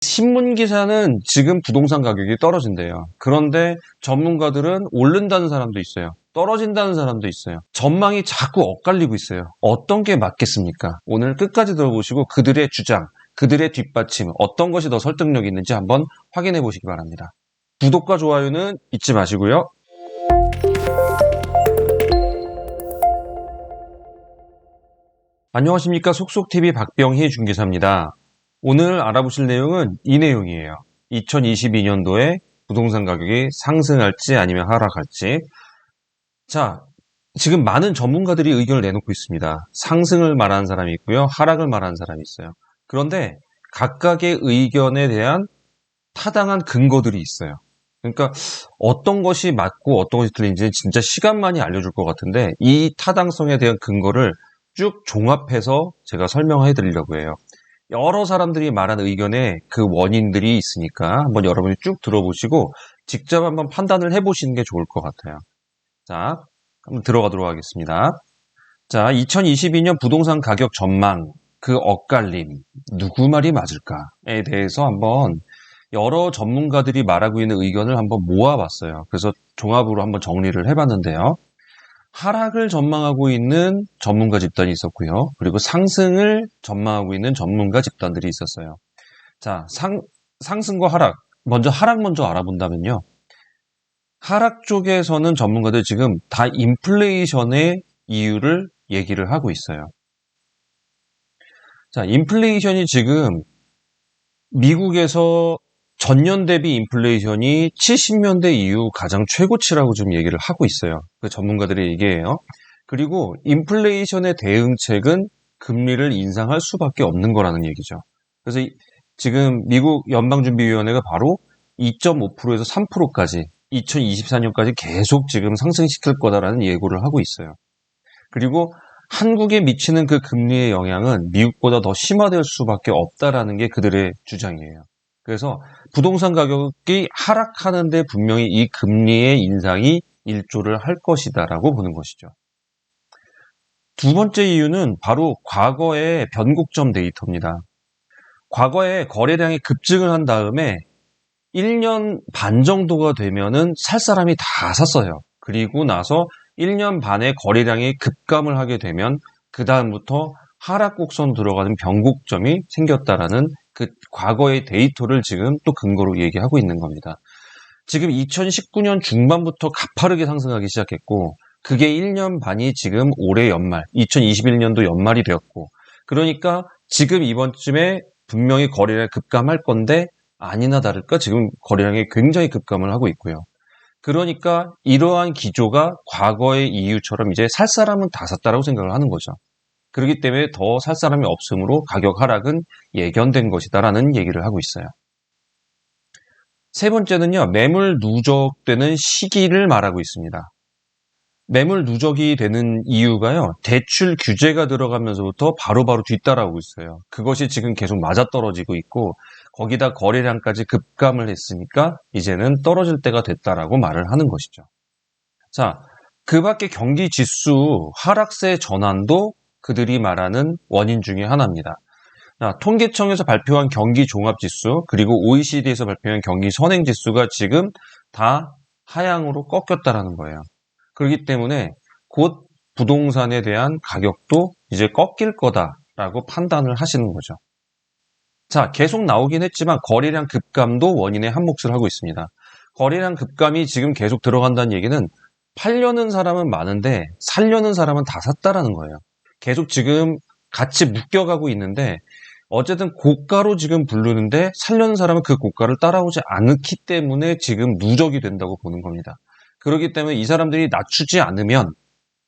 신문 기사는 지금 부동산 가격이 떨어진대요. 그런데 전문가들은 오른다는 사람도 있어요. 떨어진다는 사람도 있어요. 전망이 자꾸 엇갈리고 있어요. 어떤 게 맞겠습니까? 오늘 끝까지 들어보시고 그들의 주장, 그들의 뒷받침, 어떤 것이 더 설득력 있는지 한번 확인해 보시기 바랍니다. 구독과 좋아요는 잊지 마시고요. 안녕하십니까. 속속TV 박병희 중개사입니다. 오늘 알아보실 내용은 이 내용이에요. 2022년도에 부동산 가격이 상승할지 아니면 하락할지. 자, 지금 많은 전문가들이 의견을 내놓고 있습니다. 상승을 말하는 사람이 있고요. 하락을 말하는 사람이 있어요. 그런데 각각의 의견에 대한 타당한 근거들이 있어요. 그러니까 어떤 것이 맞고 어떤 것이 틀린지는 진짜 시간만이 알려줄 것 같은데 이 타당성에 대한 근거를 쭉 종합해서 제가 설명해 드리려고 해요. 여러 사람들이 말한 의견에 그 원인들이 있으니까 한번 여러분이 쭉 들어보시고 직접 한번 판단을 해보시는 게 좋을 것 같아요. 자, 한번 들어가도록 하겠습니다. 자, 2022년 부동산 가격 전망, 그 엇갈림, 누구 말이 맞을까에 대해서 한번 여러 전문가들이 말하고 있는 의견을 한번 모아봤어요. 그래서 종합으로 한번 정리를 해봤는데요. 하락을 전망하고 있는 전문가 집단이 있었고요. 그리고 상승을 전망하고 있는 전문가 집단들이 있었어요. 자, 상승과 하락. 먼저 하락 먼저 알아본다면요. 하락 쪽에서는 전문가들 지금 다 인플레이션의 이유를 얘기를 하고 있어요. 자, 인플레이션이 지금 미국에서 전년 대비 인플레이션이 70년대 이후 가장 최고치라고 좀 얘기를 하고 있어요. 그 전문가들의 얘기예요. 그리고 인플레이션의 대응책은 금리를 인상할 수밖에 없는 거라는 얘기죠. 그래서 지금 미국 연방준비위원회가 바로 2.5%에서 3%까지 2024년까지 계속 지금 상승시킬 거다라는 예고를 하고 있어요. 그리고 한국에 미치는 그 금리의 영향은 미국보다 더 심화될 수밖에 없다라는 게 그들의 주장이에요. 그래서 부동산 가격이 하락하는데 분명히 이 금리의 인상이 일조를 할 것이다라고 보는 것이죠. 두 번째 이유는 바로 과거의 변곡점 데이터입니다. 과거에 거래량이 급증을 한 다음에 1년 반 정도가 되면은 살 사람이 다 샀어요. 그리고 나서 1년 반의 거래량이 급감을 하게 되면 그 다음부터 하락 곡선 들어가는 변곡점이 생겼다라는 그 과거의 데이터를 지금 또 근거로 얘기하고 있는 겁니다. 지금 2019년 중반부터 가파르게 상승하기 시작했고 그게 1년 반이 지금 올해 연말, 2021년도 연말이 되었고 그러니까 지금 이번쯤에 분명히 거래량이 급감할 건데 아니나 다를까 지금 거래량이 굉장히 급감을 하고 있고요. 그러니까 이러한 기조가 과거의 이유처럼 이제 살 사람은 다 샀다라고 생각을 하는 거죠. 그렇기 때문에 더 살 사람이 없으므로 가격 하락은 예견된 것이다라는 얘기를 하고 있어요. 세 번째는요, 매물 누적되는 시기를 말하고 있습니다. 매물 누적이 되는 이유가요, 대출 규제가 들어가면서부터 바로바로 뒤따라오고 있어요. 그것이 지금 계속 맞아떨어지고 있고 거기다 거래량까지 급감을 했으니까 이제는 떨어질 때가 됐다라고 말을 하는 것이죠. 자, 그 밖에 경기 지수 하락세 전환도 그들이 말하는 원인 중에 하나입니다. 자, 통계청에서 발표한 경기 종합지수 그리고 OECD에서 발표한 경기 선행지수가 지금 다 하향으로 꺾였다라는 거예요. 그렇기 때문에 곧 부동산에 대한 가격도 이제 꺾일 거다라고 판단을 하시는 거죠. 자, 계속 나오긴 했지만 거래량 급감도 원인의 한 몫을 하고 있습니다. 거래량 급감이 지금 계속 들어간다는 얘기는 팔려는 사람은 많은데 살려는 사람은 다 샀다라는 거예요. 계속 지금 같이 묶여가고 있는데 어쨌든 고가로 지금 부르는데 살려는 사람은 그 고가를 따라오지 않기 때문에 지금 누적이 된다고 보는 겁니다. 그렇기 때문에 이 사람들이 낮추지 않으면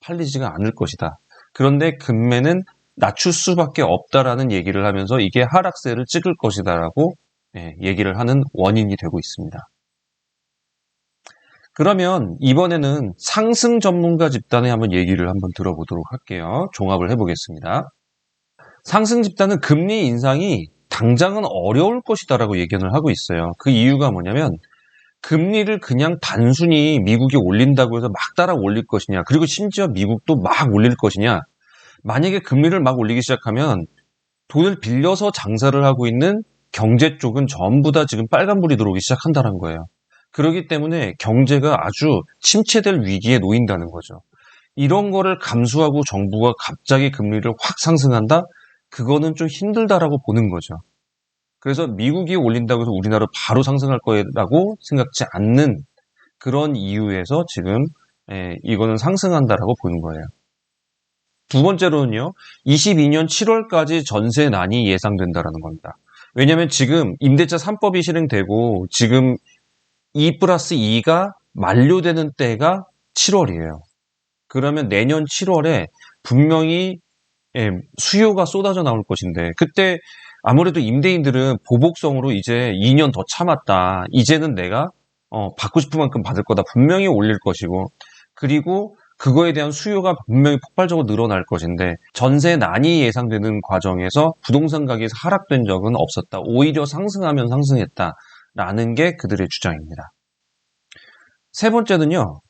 팔리지가 않을 것이다. 그런데 금매는 낮출 수밖에 없다라는 얘기를 하면서 이게 하락세를 찍을 것이다라고 얘기를 하는 원인이 되고 있습니다. 그러면 이번에는 상승 전문가 집단의 한번 얘기를 한번 들어보도록 할게요. 종합을 해보겠습니다. 상승 집단은 금리 인상이 당장은 어려울 것이다라고 예견을 하고 있어요. 그 이유가 뭐냐면 금리를 그냥 단순히 미국이 올린다고 해서 막 따라 올릴 것이냐, 그리고 심지어 미국도 막 올릴 것이냐. 만약에 금리를 막 올리기 시작하면 돈을 빌려서 장사를 하고 있는 경제 쪽은 전부 다 지금 빨간불이 들어오기 시작한다는 거예요. 그렇기 때문에 경제가 아주 침체될 위기에 놓인다는 거죠. 이런 거를 감수하고 정부가 갑자기 금리를 확 상승한다? 그거는 좀 힘들다라고 보는 거죠. 그래서 미국이 올린다고 해서 우리나라 바로 상승할 거라고 생각지 않는 그런 이유에서 지금 이거는 상승한다라고 보는 거예요. 두 번째로는요, 22년 7월까지 전세난이 예상된다라는 겁니다. 왜냐하면 지금 임대차 3법이 실행되고 지금 2+2가 만료되는 때가 7월이에요. 그러면 내년 7월에 분명히 수요가 쏟아져 나올 것인데 그때 아무래도 임대인들은 보복성으로 이제 2년 더 참았다. 이제는 내가 받고 싶은 만큼 받을 거다. 분명히 올릴 것이고 그리고 그거에 대한 수요가 분명히 폭발적으로 늘어날 것인데 전세난이 예상되는 과정에서 부동산 가격이 하락된 적은 없었다. 오히려 상승하면 상승했다라는 게 그들의 주장입니다. 세 번째는요.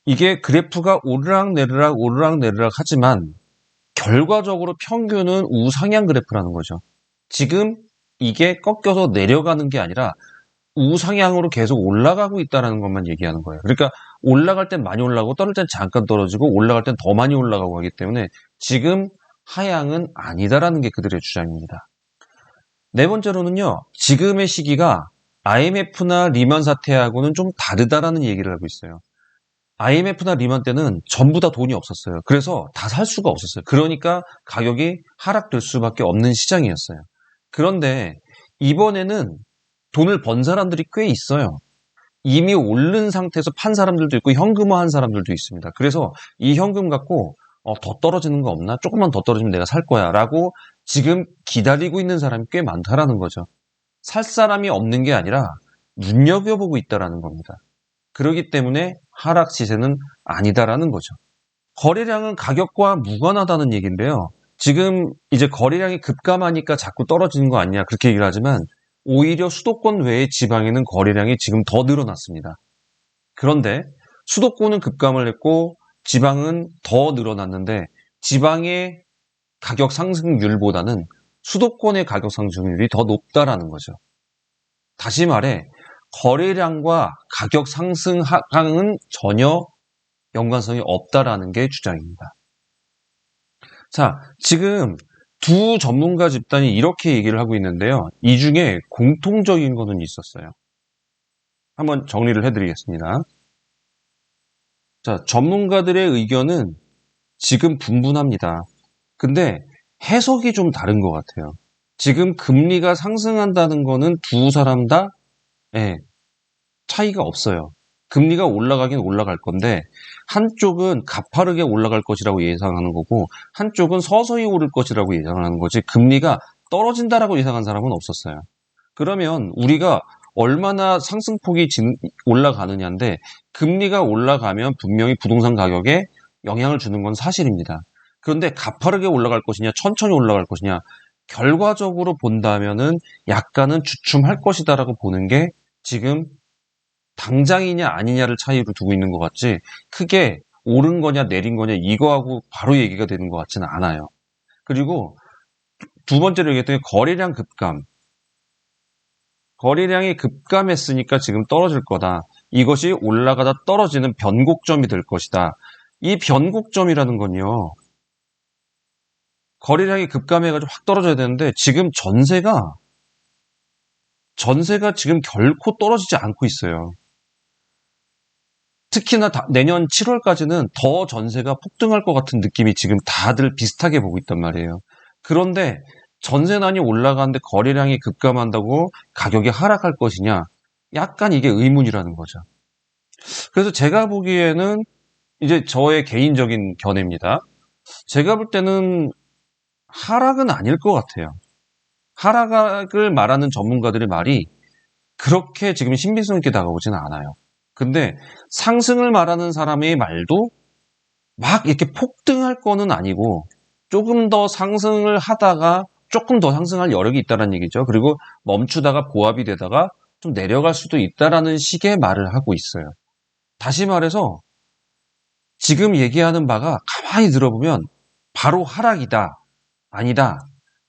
이게 그래프가 오르락내리락 하지만 결과적으로 평균은 우상향 그래프라는 거죠. 지금 이게 꺾여서 내려가는 게 아니라 우상향으로 계속 올라가고 있다는 것만 얘기하는 거예요. 그러니까 올라갈 땐 많이 올라가고 떨어질 땐 잠깐 떨어지고 올라갈 땐 더 많이 올라가고 하기 때문에 지금 하향은 아니다라는 게 그들의 주장입니다. 네 번째로는요. 지금의 시기가 IMF나 리만 사태하고는 좀 다르다라는 얘기를 하고 있어요. IMF나 리만 때는 전부 다 돈이 없었어요. 그래서 다 살 수가 없었어요. 그러니까 가격이 하락될 수밖에 없는 시장이었어요. 그런데 이번에는 돈을 번 사람들이 꽤 있어요. 이미 오른 상태에서 판 사람들도 있고 현금화한 사람들도 있습니다. 그래서 이 현금 갖고 더 떨어지는 거 없나? 조금만 더 떨어지면 내가 살 거야 라고 지금 기다리고 있는 사람이 꽤 많다라는 거죠. 살 사람이 없는 게 아니라 눈여겨보고 있다라는 겁니다. 그렇기 때문에 하락 시세는 아니다라는 거죠. 거래량은 가격과 무관하다는 얘기인데요. 지금 이제 거래량이 급감하니까 자꾸 떨어지는 거 아니냐 그렇게 얘기를 하지만 오히려 수도권 외의 지방에는 거래량이 지금 더 늘어났습니다. 그런데 수도권은 급감을 했고 지방은 더 늘어났는데 지방의 가격 상승률보다는 수도권의 가격 상승률이 더 높다라는 거죠. 다시 말해 거래량과 가격 상승 하강은 전혀 연관성이 없다라는 게 주장입니다. 자, 지금 두 전문가 집단이 이렇게 얘기를 하고 있는데요. 이 중에 공통적인 거는 있었어요. 한번 정리를 해드리겠습니다. 자, 전문가들의 의견은 지금 분분합니다. 근데 해석이 좀 다른 것 같아요. 지금 금리가 상승한다는 거는 두 사람 다 차이가 없어요. 금리가 올라가긴 올라갈 건데 한쪽은 가파르게 올라갈 것이라고 예상하는 거고 한쪽은 서서히 오를 것이라고 예상하는 거지 금리가 떨어진다라고 예상한 사람은 없었어요. 그러면 우리가 얼마나 상승폭이 올라가느냐인데 금리가 올라가면 분명히 부동산 가격에 영향을 주는 건 사실입니다. 그런데 가파르게 올라갈 것이냐 천천히 올라갈 것이냐 결과적으로 본다면은 약간은 주춤할 것이다라고 보는 게 지금 당장이냐 아니냐를 차이로 두고 있는 것 같지 크게 오른 거냐 내린 거냐 이거하고 바로 얘기가 되는 것 같지는 않아요. 그리고 두 번째로 얘기했던 게 거래량 급감. 거래량이 급감했으니까 지금 떨어질 거다. 이것이 올라가다 떨어지는 변곡점이 될 것이다. 이 변곡점이라는 건요. 거래량이 급감해가지고 확 떨어져야 되는데 지금 전세가 지금 결코 떨어지지 않고 있어요. 특히나 내년 7월까지는 더 전세가 폭등할 것 같은 느낌이 지금 다들 비슷하게 보고 있단 말이에요. 그런데 전세난이 올라가는데 거래량이 급감한다고 가격이 하락할 것이냐? 약간 이게 의문이라는 거죠. 그래서 제가 보기에는 이제 저의 개인적인 견해입니다. 제가 볼 때는 하락은 아닐 것 같아요. 하락을 말하는 전문가들의 말이 그렇게 지금 신빙성 있게 다가오지는 않아요. 근데 상승을 말하는 사람의 말도 막 이렇게 폭등할 거는 아니고 조금 더 상승을 하다가 조금 더 상승할 여력이 있다는 얘기죠. 그리고 멈추다가 보합이 되다가 좀 내려갈 수도 있다라는 식의 말을 하고 있어요. 다시 말해서 지금 얘기하는 바가 가만히 들어보면 바로 하락이다. 아니다.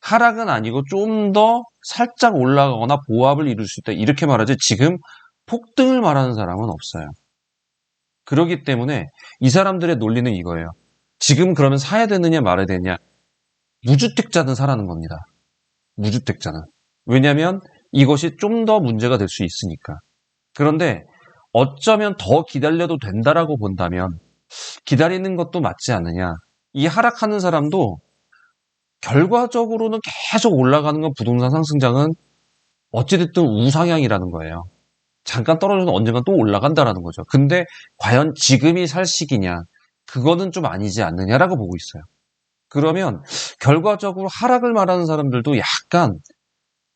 하락은 아니고 좀 더 살짝 올라가거나 보합을 이룰 수 있다. 이렇게 말하지 지금 폭등을 말하는 사람은 없어요. 그렇기 때문에 이 사람들의 논리는 이거예요. 지금 그러면 사야 되느냐 말아야 되느냐. 무주택자는 사라는 겁니다. 무주택자는. 왜냐하면 이것이 좀 더 문제가 될 수 있으니까. 그런데 어쩌면 더 기다려도 된다라고 본다면 기다리는 것도 맞지 않느냐. 이 하락하는 사람도 결과적으로는 계속 올라가는 건 부동산 상승장은 어찌됐든 우상향이라는 거예요. 잠깐 떨어져도 언젠가 또 올라간다라는 거죠. 근데 과연 지금이 살 시기냐? 그거는 좀 아니지 않느냐라고 보고 있어요. 그러면 결과적으로 하락을 말하는 사람들도 약간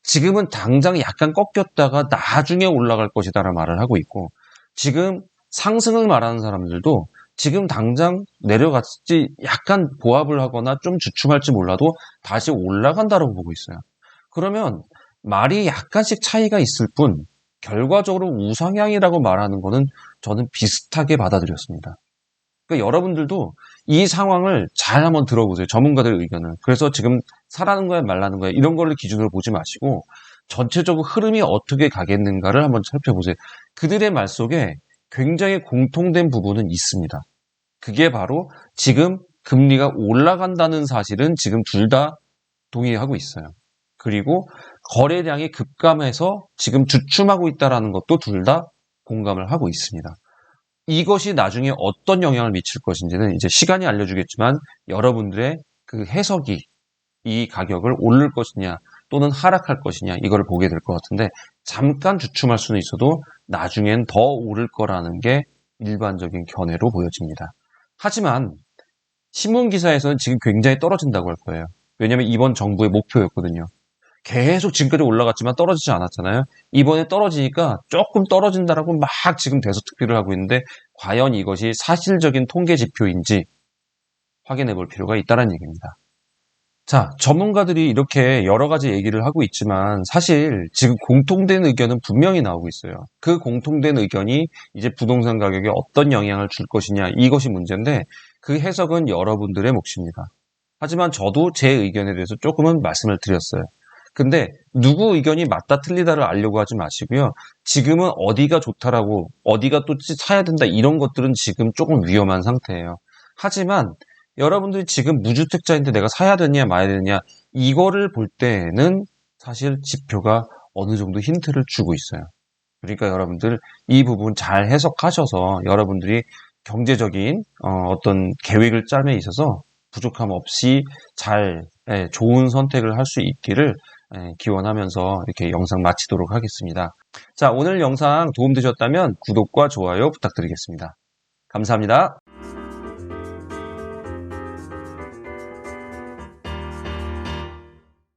지금은 당장 약간 꺾였다가 나중에 올라갈 것이다라는 말을 하고 있고 지금 상승을 말하는 사람들도 지금 당장 내려갔지 약간 보합을 하거나 좀 주춤할지 몰라도 다시 올라간다라고 보고 있어요. 그러면 말이 약간씩 차이가 있을 뿐 결과적으로 우상향이라고 말하는 거는 저는 비슷하게 받아들였습니다. 그러니까 여러분들도 이 상황을 잘 한번 들어보세요. 전문가들의 의견을. 그래서 지금 사라는 거야 말라는 거야 이런 거를 기준으로 보지 마시고 전체적으로 흐름이 어떻게 가겠는가를 한번 살펴보세요. 그들의 말 속에 굉장히 공통된 부분은 있습니다. 그게 바로 지금 금리가 올라간다는 사실은 지금 둘 다 동의하고 있어요. 그리고 거래량이 급감해서 지금 주춤하고 있다는 것도 둘 다 공감을 하고 있습니다. 이것이 나중에 어떤 영향을 미칠 것인지는 이제 시간이 알려주겠지만 여러분들의 그 해석이 이 가격을 오를 것이냐 또는 하락할 것이냐 이거를 보게 될 것 같은데 잠깐 주춤할 수는 있어도 나중엔 더 오를 거라는 게 일반적인 견해로 보여집니다. 하지만 신문기사에서는 지금 굉장히 떨어진다고 할 거예요. 왜냐하면 이번 정부의 목표였거든요. 계속 지금까지 올라갔지만 떨어지지 않았잖아요. 이번에 떨어지니까 조금 떨어진다라고 막 지금 대서특필을 하고 있는데 과연 이것이 사실적인 통계 지표인지 확인해 볼 필요가 있다는 얘기입니다. 자, 전문가들이 이렇게 여러 가지 얘기를 하고 있지만 사실 지금 공통된 의견은 분명히 나오고 있어요. 그 공통된 의견이 이제 부동산 가격에 어떤 영향을 줄 것이냐 이것이 문제인데 그 해석은 여러분들의 몫입니다. 하지만 저도 제 의견에 대해서 조금은 말씀을 드렸어요. 근데 누구 의견이 맞다 틀리다를 알려고 하지 마시고요. 지금은 어디가 좋다라고 어디가 또 사야 된다 이런 것들은 지금 조금 위험한 상태예요. 하지만 여러분들이 지금 무주택자인데 내가 사야 되냐 마야 되냐 이거를 볼 때는 사실 지표가 어느 정도 힌트를 주고 있어요. 그러니까 여러분들 이 부분 잘 해석하셔서 여러분들이 경제적인 어떤 계획을 짬에 있어서 부족함 없이 잘 좋은 선택을 할 수 있기를 기원하면서 이렇게 영상 마치도록 하겠습니다. 자, 오늘 영상 도움되셨다면 구독과 좋아요 부탁드리겠습니다. 감사합니다.